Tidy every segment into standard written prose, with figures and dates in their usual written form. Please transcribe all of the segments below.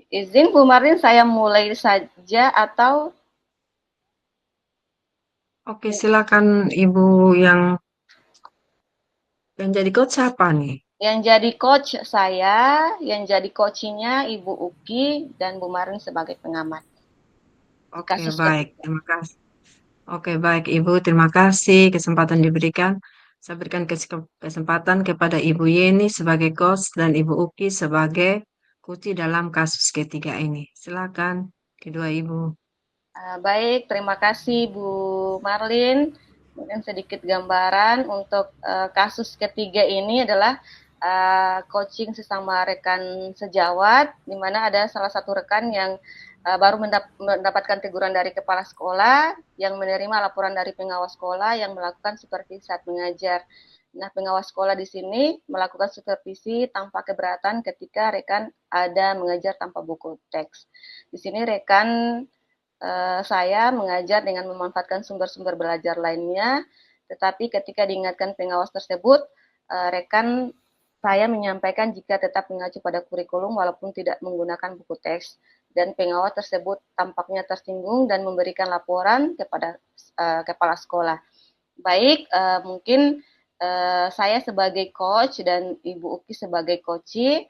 Izin Bu Marlin, saya mulai saja atau Oke, silakan Ibu yang jadi coach siapa nih? yang jadi coach saya, yang jadi coachingnya Ibu Uki dan Bu Marlin sebagai pengamat di Oke, kasus baik. ketiga. Terima kasih. Oke, baik Ibu. Terima kasih kesempatan diberikan. Saya berikan kesempatan kepada Ibu Yeni sebagai coach dan Ibu Uki sebagai kunci dalam kasus ketiga ini. Silakan, kedua Ibu. Baik, terima kasih Bu Marlin. Mungkin sedikit gambaran untuk kasus ketiga ini adalah coaching sesama rekan sejawat, di mana ada salah satu rekan yang baru mendapatkan teguran dari kepala sekolah, yang menerima laporan dari pengawas sekolah yang melakukan supervisi saat mengajar. Nah, pengawas sekolah di sini melakukan supervisi tanpa keberatan ketika rekan ada mengajar tanpa buku teks. Di sini rekan saya mengajar dengan memanfaatkan sumber-sumber belajar lainnya, tetapi ketika diingatkan pengawas tersebut, rekan saya menyampaikan jika tetap mengacu pada kurikulum walaupun tidak menggunakan buku teks, dan pengawas tersebut tampaknya tersinggung dan memberikan laporan kepada kepala sekolah. Baik, mungkin saya sebagai coach dan Ibu Uki sebagai coachi,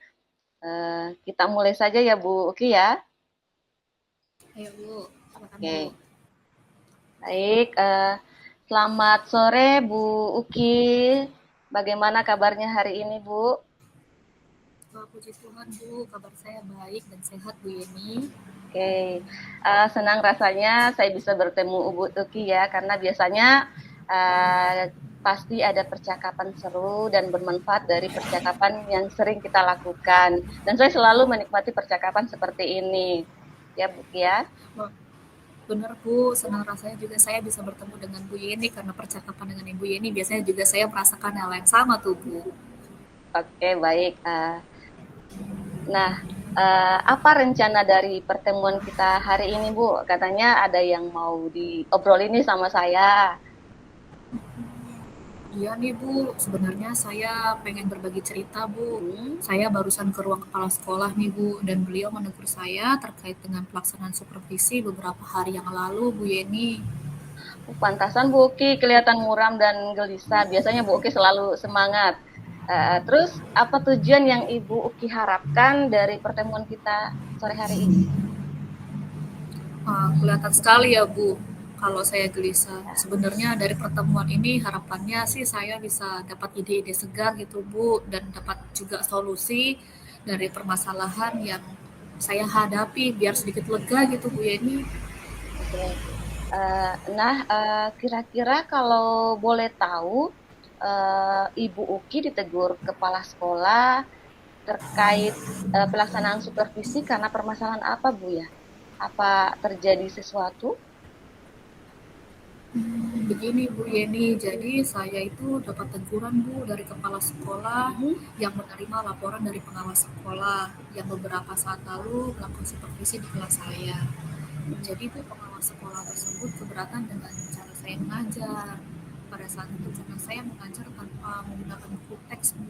kita mulai saja ya Bu Uki ya. Ayo Bu, silakan Bu. Oke. Baik, selamat sore Bu Uki. Bagaimana kabarnya hari ini Bu? Wah, puji Tuhan Bu, kabar saya baik dan sehat Bu Yeni. Oke, senang rasanya saya bisa bertemu Bu Uki ya, karena biasanya pasti ada percakapan seru dan bermanfaat dari percakapan yang sering kita lakukan. Dan saya selalu menikmati percakapan seperti ini. Ya Bu ya. Wah, benar Bu, senang rasanya juga saya bisa bertemu dengan Bu Yeni karena percakapan dengan Ibu Yeni biasanya juga saya merasakan hal yang sama tuh Bu. Oke, baik. Nah, apa rencana dari pertemuan kita hari ini, Bu? Katanya ada yang mau diobrolin nih sama saya. Iya nih Bu, sebenarnya saya pengen berbagi cerita Bu. Hmm. Saya barusan ke ruang kepala sekolah nih Bu, dan beliau menegur saya terkait dengan pelaksanaan supervisi beberapa hari yang lalu Bu Yeni. Pantasan Bu Uki kelihatan muram dan gelisah. Biasanya Bu Uki selalu semangat. Terus, apa tujuan yang Ibu Uki harapkan dari pertemuan kita sore hari ini? Kelihatan sekali ya Bu, kalau saya gelisah. Sebenarnya dari pertemuan ini harapannya sih saya bisa dapat ide-ide segar gitu Bu, dan dapat juga solusi dari permasalahan yang saya hadapi biar sedikit lega gitu Bu Yeni. Oke. Nah, kira-kira kalau boleh tahu, Ibu Uki ditegur kepala sekolah terkait pelaksanaan supervisi karena permasalahan apa Bu ya? Apa terjadi sesuatu? Begini Bu Yeni, jadi saya itu dapat teguran Bu dari kepala sekolah Mhm. yang menerima laporan dari pengawas sekolah yang beberapa saat lalu melakukan supervisi di kelas saya. Jadi itu pengawas sekolah tersebut keberatan dengan cara saya mengajar. Pada saat itu karena saya mengajar tanpa menggunakan buku teks Bu.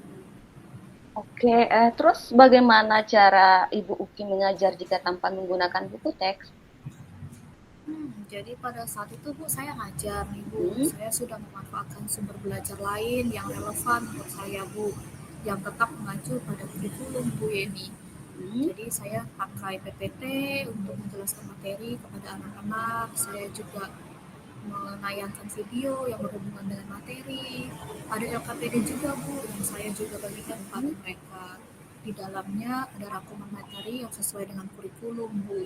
Oke, terus bagaimana cara Ibu Uki mengajar jika tanpa menggunakan buku teks? Jadi pada saat itu Bu saya ngajar nih Bu, Mhm. saya sudah memanfaatkan sumber belajar lain yang relevan untuk saya Bu, yang tetap mengacu pada kurikulum Bu Yeni. Mhm. Jadi saya pakai PPT untuk menjelaskan materi kepada anak-anak, saya juga menayangkan video yang berhubungan dengan materi, ada LKPD juga Bu yang saya juga bagikan kepada Mhm. mereka. Di dalamnya ada rangkuman materi yang sesuai dengan kurikulum Bu.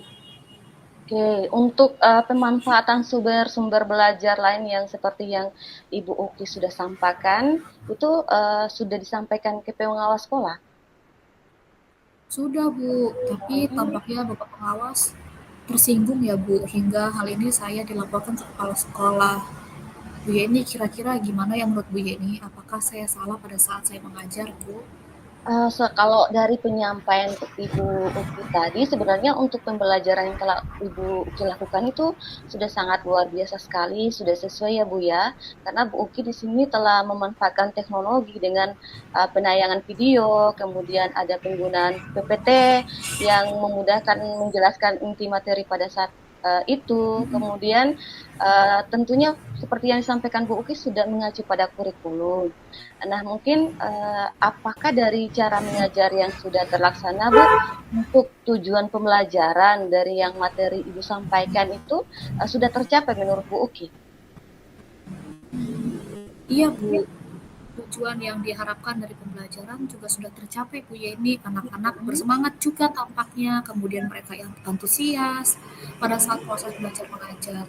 Oke, untuk pemanfaatan sumber-sumber belajar lain yang seperti yang Ibu Uki sudah sampaikan, itu sudah disampaikan ke pengawas sekolah? Sudah Bu, tapi Hmm. tampaknya Bapak pengawas tersinggung ya Bu, hingga hal ini saya dilaporkan ke kepala sekolah. Bu Yeni kira-kira gimana ya menurut Bu Yeni? Apakah saya salah pada saat saya mengajar Bu? Kalau dari penyampaian Ibu Uki tadi, sebenarnya untuk pembelajaran yang telah Ibu Uki lakukan itu sudah sangat luar biasa sekali, sudah sesuai ya Bu ya. Karena Bu Uki di sini telah memanfaatkan teknologi dengan penayangan video, kemudian ada penggunaan PPT yang memudahkan menjelaskan inti materi pada saat itu. Kemudian tentunya seperti yang disampaikan Bu Uki sudah mengacu pada kurikulum. Nah, mungkin apakah dari cara mengajar yang sudah terlaksana, Bu, untuk tujuan pembelajaran dari yang materi Ibu sampaikan itu sudah tercapai menurut Bu Uki? Iya Bu, tujuan yang diharapkan dari pembelajaran juga sudah tercapai Bu Yeni. Anak-anak bersemangat juga tampaknya, kemudian mereka yang antusias pada saat proses belajar mengajar.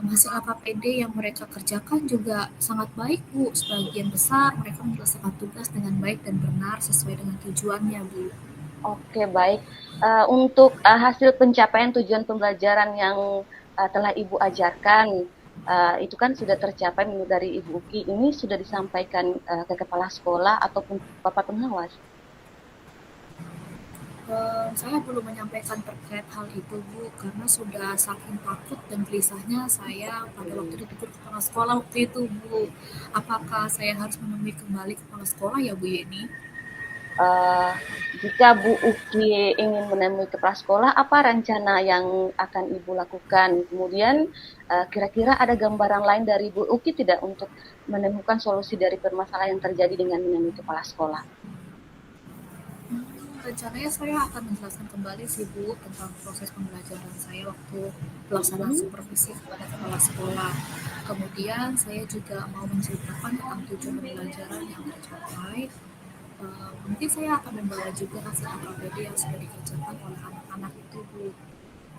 Hasil AKPD yang mereka kerjakan juga sangat baik Bu. Sebagian besar mereka menyelesaikan tugas dengan baik dan benar sesuai dengan tujuannya Bu. Oke, baik. Untuk hasil pencapaian tujuan pembelajaran yang telah Ibu ajarkan, itu kan sudah tercapai menurut dari Ibu Uki. Ini sudah disampaikan ke kepala sekolah ataupun Bapak pengawas? Saya belum menyampaikan terkait hal itu Bu, karena sudah saking takut dan gelisahnya saya pada waktu ditegur kepala sekolah waktu itu Bu. Apakah saya harus menemui kembali kepala sekolah ya Bu Yeni? uh, jika Bu Uki ingin menemui kepala sekolah, apa rencana yang akan Ibu lakukan? Kemudian, kira-kira ada gambaran lain dari Bu Uki tidak untuk menemukan solusi dari permasalahan yang terjadi dengan menemui kepala sekolah? Rencananya saya akan menjelaskan kembali sih Bu tentang proses pembelajaran saya waktu pelaksanaan Mhm. supervisi kepada kepala sekolah. Kemudian saya juga mau menceritakan tentang tujuan pembelajaran yang tercapai. Mungkin saya akan membawa juga hasil AKPD yang sudah dikerjakan oleh anak-anak itu Bu.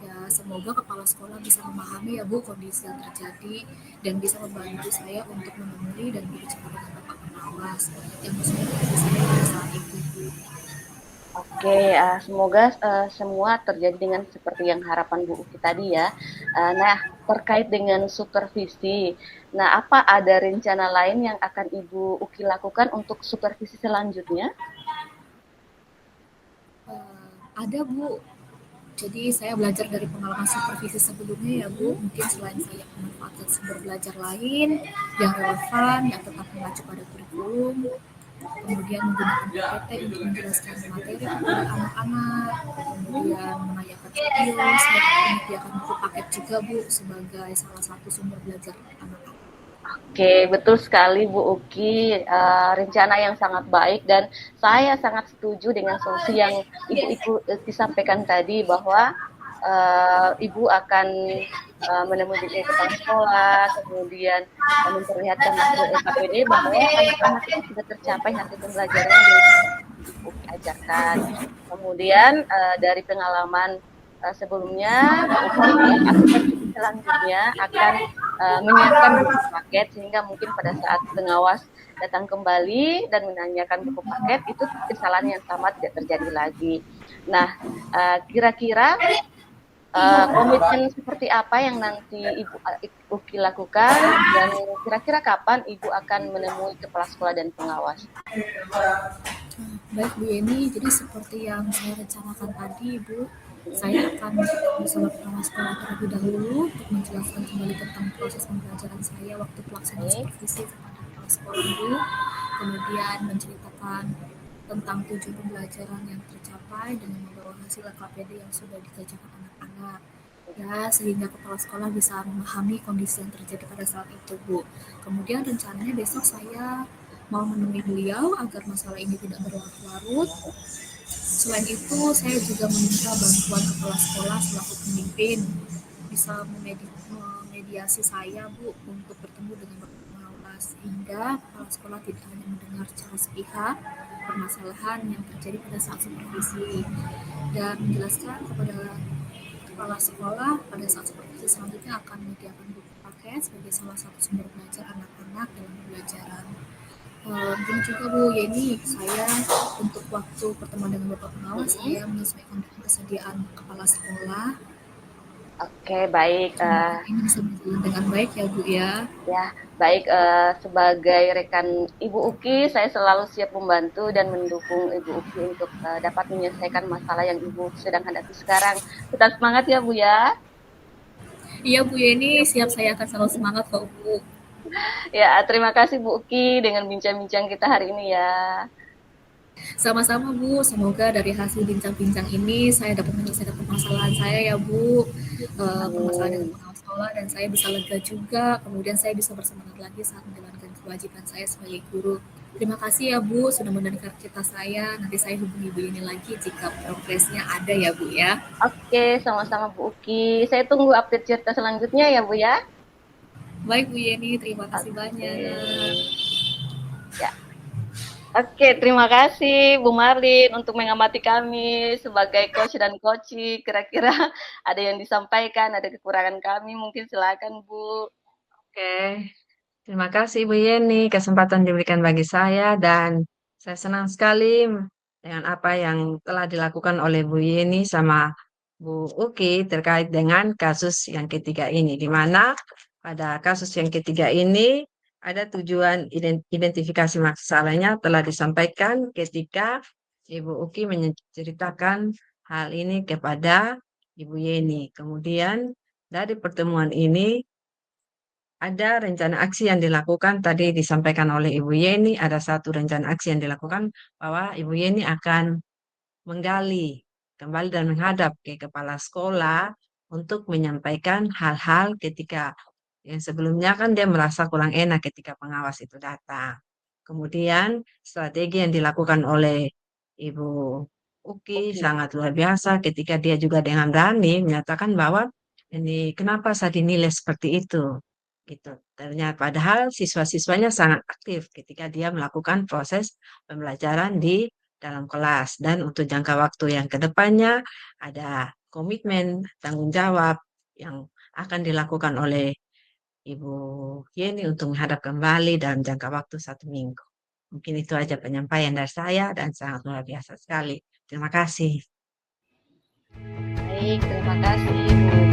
Ya, semoga kepala sekolah bisa memahami ya Bu kondisi yang terjadi dan bisa membantu saya untuk menemui dan berbicara dengan Bapak pengawas yang sudah menjadi saya pada saat itu Bu. Oke, semoga semua terjadi dengan seperti yang harapan Bu Uki tadi ya. Nah, terkait dengan supervisi, nah apa ada rencana lain yang akan Ibu Uki lakukan untuk supervisi selanjutnya? Ada Bu, jadi saya belajar dari pengalaman supervisi sebelumnya ya Bu, mungkin selain saya memanfaatkan sumber belajar lain yang relevan, yang tetap mengacu pada kurikulum, kemudian menggunakan PPT untuk menjelaskan materi kepada anak-anak, kemudian menayangkan video, saya menyediakan buku paket juga Bu sebagai salah satu sumber belajar anak-anak. Oke, betul sekali Bu Uki, rencana yang sangat baik dan saya sangat setuju dengan solusi yang Ibu Uki sampaikan tadi bahwa Ibu akan menemui kepala sekolah, kemudian memperlihatkan hasil SKPD bahwa anak-anak itu sudah tercapai hasil pembelajaran yang Ibu Uki ajarkan. Kemudian dari pengalaman sebelumnya, Bu Uki selanjutnya akan menyiapkan buku paket sehingga mungkin pada saat pengawas datang kembali dan menanyakan buku paket itu kesalahan yang sama tidak terjadi lagi. Nah, kira-kira komitmen seperti apa yang nanti Ibu Uki lakukan dan kira-kira kapan Ibu akan menemui kepala sekolah dan pengawas? Baik Bu Yeni, jadi seperti yang saya rencanakan tadi Bu, saya akan bertemu sama kepala sekolah terlebih dahulu untuk menjelaskan kembali tentang proses pembelajaran saya waktu pelaksanaan Oke. supervisi kepada kepala sekolah Bu, kemudian menceritakan tentang tujuan pembelajaran yang tercapai dengan membawa hasil KPD yang sudah dikerjakan anak-anak. Ya, sehingga kepala sekolah bisa memahami kondisi yang terjadi pada saat itu, Bu. Kemudian rencananya besok saya mau menemui beliau agar masalah ini tidak berlarut-larut. Selain itu, saya juga meminta bantuan kepala sekolah selaku pemimpin bisa memediasi saya, Bu, untuk bertemu dengan Bapak pengawas sehingga kepala sekolah tidak hanya mendengar secara sepihak permasalahan yang terjadi pada saat supervisi dan menjelaskan kepada kepala sekolah pada saat supervisi selanjutnya akan menyediakan buku paket sebagai salah satu sumber belajar anak-anak dalam pembelajaran. Mungkin juga Bu Yeni, saya untuk waktu pertemuan dengan Bapak pengawas saya menyesuaikan dengan kesediaan kepala sekolah Oke, baik. Semoga ini bisa berjalan dengan baik ya Bu ya. Ya, baik. Sebagai rekan Ibu Uki, saya selalu siap membantu dan mendukung Ibu Uki untuk dapat menyelesaikan masalah yang Ibu sedang hadapi sekarang. Tetap semangat ya, Bu ya. Iya Bu Yeni, siap, saya akan selalu semangat kok Bu. Ya, terima kasih Bu Uki dengan bincang-bincang kita hari ini ya. Sama-sama Bu, semoga dari hasil bincang-bincang ini saya dapat menyelesaikan permasalahan saya ya Bu. Permasalahan dengan Amin. pengawas sekolah dan saya bisa lega juga. Kemudian saya bisa bersemangat lagi saat menjalankan kewajiban saya sebagai guru. Terima kasih ya Bu sudah mendengar cerita saya. Nanti saya hubungi Bu ini lagi jika progresnya ada ya Bu ya. Oke, sama-sama Bu Uki. Saya tunggu update cerita selanjutnya ya, Bu ya. Baik Bu Yeni, terima kasih Oke. banyak. Ya. Oke, terima kasih Bu Marlin untuk mengamati kami sebagai coach dan coaching. Kira-kira ada yang disampaikan, ada kekurangan kami, mungkin silakan Bu. Oke, terima kasih Bu Yeni kesempatan diberikan bagi saya dan saya senang sekali dengan apa yang telah dilakukan oleh Bu Yeni sama Bu Uki terkait dengan kasus yang ketiga ini, di mana pada kasus yang ketiga ini ada tujuan identifikasi masalahnya telah disampaikan ketika Ibu Uki menceritakan hal ini kepada Ibu Yeni. Kemudian dari pertemuan ini ada rencana aksi yang dilakukan tadi disampaikan oleh Ibu Yeni, ada satu rencana aksi yang dilakukan bahwa Ibu Yeni akan menggali kembali dan menghadap ke kepala sekolah untuk menyampaikan hal-hal ketika yang sebelumnya kan dia merasa kurang enak ketika pengawas itu datang. Kemudian strategi yang dilakukan oleh Ibu Uki Oke. sangat luar biasa ketika dia juga dengan berani menyatakan bahwa ini kenapa saya dinilai seperti itu gitu. Ternyata padahal siswa-siswanya sangat aktif ketika dia melakukan proses pembelajaran di dalam kelas dan untuk jangka waktu yang kedepannya ada komitmen tanggung jawab yang akan dilakukan oleh Ibu Yeni untuk menghadap kembali dalam jangka waktu 1 minggu. Mungkin itu aja penyampaian dari saya dan sangat luar biasa sekali. Terima kasih. Baik, terima kasih Bu